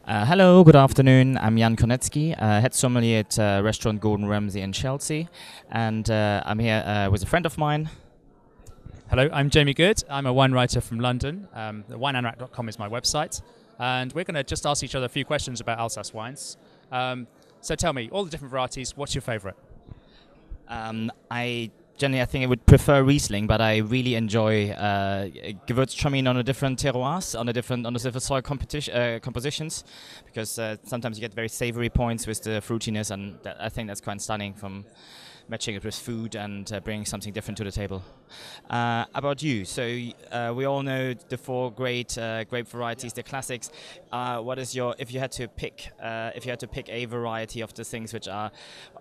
Hello, good afternoon. I'm Jan Konetzki, head sommelier at Restaurant Gordon Ramsay in Chelsea, and I'm here with a friend of mine. Hello, I'm Jamie Goode. I'm a wine writer from London. Wineanrack.com is my website, and we're going to just ask each other a few questions about Alsace wines. So tell me, all the different varieties, what's your favourite? I think I would prefer Riesling, but I really enjoy Gewürztraminer on the different terroirs, on the different soil compositions, because sometimes you get very savory points with the fruitiness, and I think that's quite stunning from matching it with food and bringing something different to the table. About you, so we all know the four great grape varieties, the classics. What is your, if you had to pick a variety of the things which are,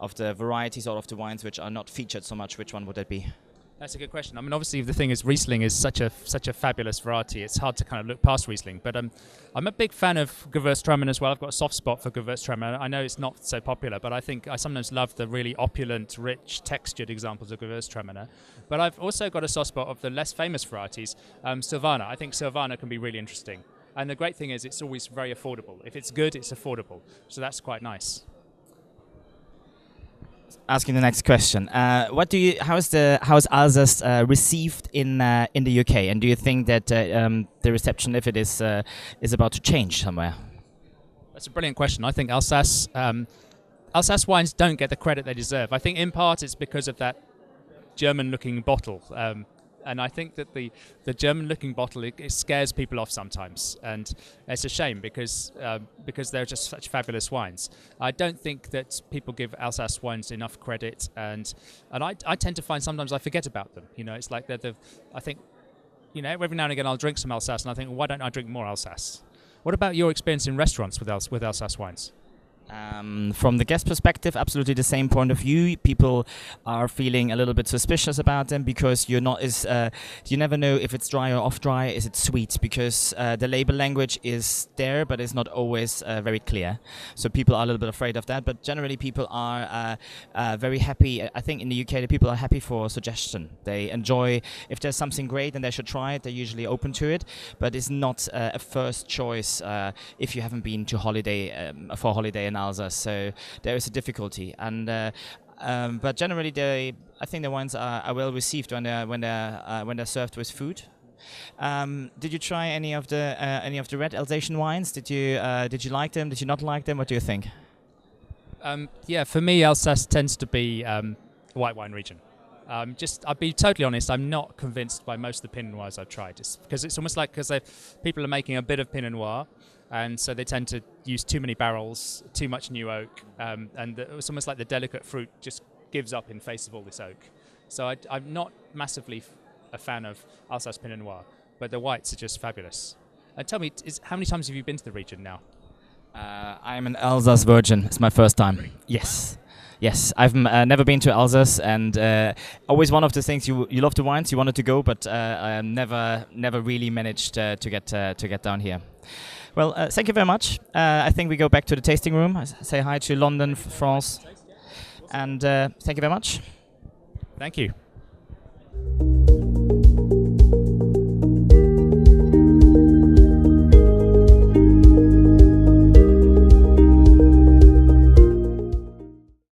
of the varieties or of the wines which are not featured so much, which one would that be? That's a good question. I mean, obviously, the thing is, Riesling is such a fabulous variety. It's hard to kind of look past Riesling. But I'm a big fan of Gewürztraminer as well. I've got a soft spot for Gewürztraminer. I know it's not so popular, but I think I sometimes love the really opulent, rich, textured examples of Gewürztraminer. But I've also got a soft spot of the less famous varieties, Silvaner. I think Silvaner can be really interesting. And the great thing is, it's always very affordable. If it's good, it's affordable. So that's quite nice. Asking the next question, how is Alsace received in the UK, and do you think that the reception, if it is about to change somewhere? That's a brilliant question. I think Alsace wines don't get the credit they deserve. I think in part it's because of that German-looking bottle. And I think that the German-looking bottle, it scares people off sometimes, and it's a shame because they're just such fabulous wines. I don't think that people give Alsace wines enough credit, and I tend to find sometimes I forget about them. You know, it's like I think, you know, every now and again I'll drink some Alsace, and I think, well, why don't I drink more Alsace? What about your experience in restaurants with Alsace wines? From the guest perspective, absolutely the same point of view. People are feeling a little bit suspicious about them because you never know if it's dry or off dry. Is it sweet? Because the label language is there, but it's not always very clear. So people are a little bit afraid of that. But generally, people are very happy. I think in the UK, the people are happy for suggestion. They enjoy, if there's something great and they should try it, they're usually open to it. But it's not a first choice if you haven't been to for holiday in Alsace, so there is a difficulty, and but generally I think the wines are well received when they're served with food. Did you try any of the red Alsatian wines? Did you like them? Did you not like them? What do you think? Yeah, for me, Alsace tends to be a white wine region. I'll be totally honest, I'm not convinced by most of the Pinot Noirs I've tried. Because it's almost like people are making a bit of Pinot Noir, and so they tend to use too many barrels, too much new oak, and it's almost like the delicate fruit just gives up in face of all this oak. So I'm not massively a fan of Alsace Pinot Noir, but the whites are just fabulous. And tell me, how many times have you been to the region now? I'm an Alsace virgin. It's my first time. Yes. Yes, I've never been to Alsace, and always one of the things you love the wines, you wanted to go, but I never really managed to get down here. Well, thank you very much. I think we go back to the tasting room. I say hi to London, France, and thank you very much. Thank you.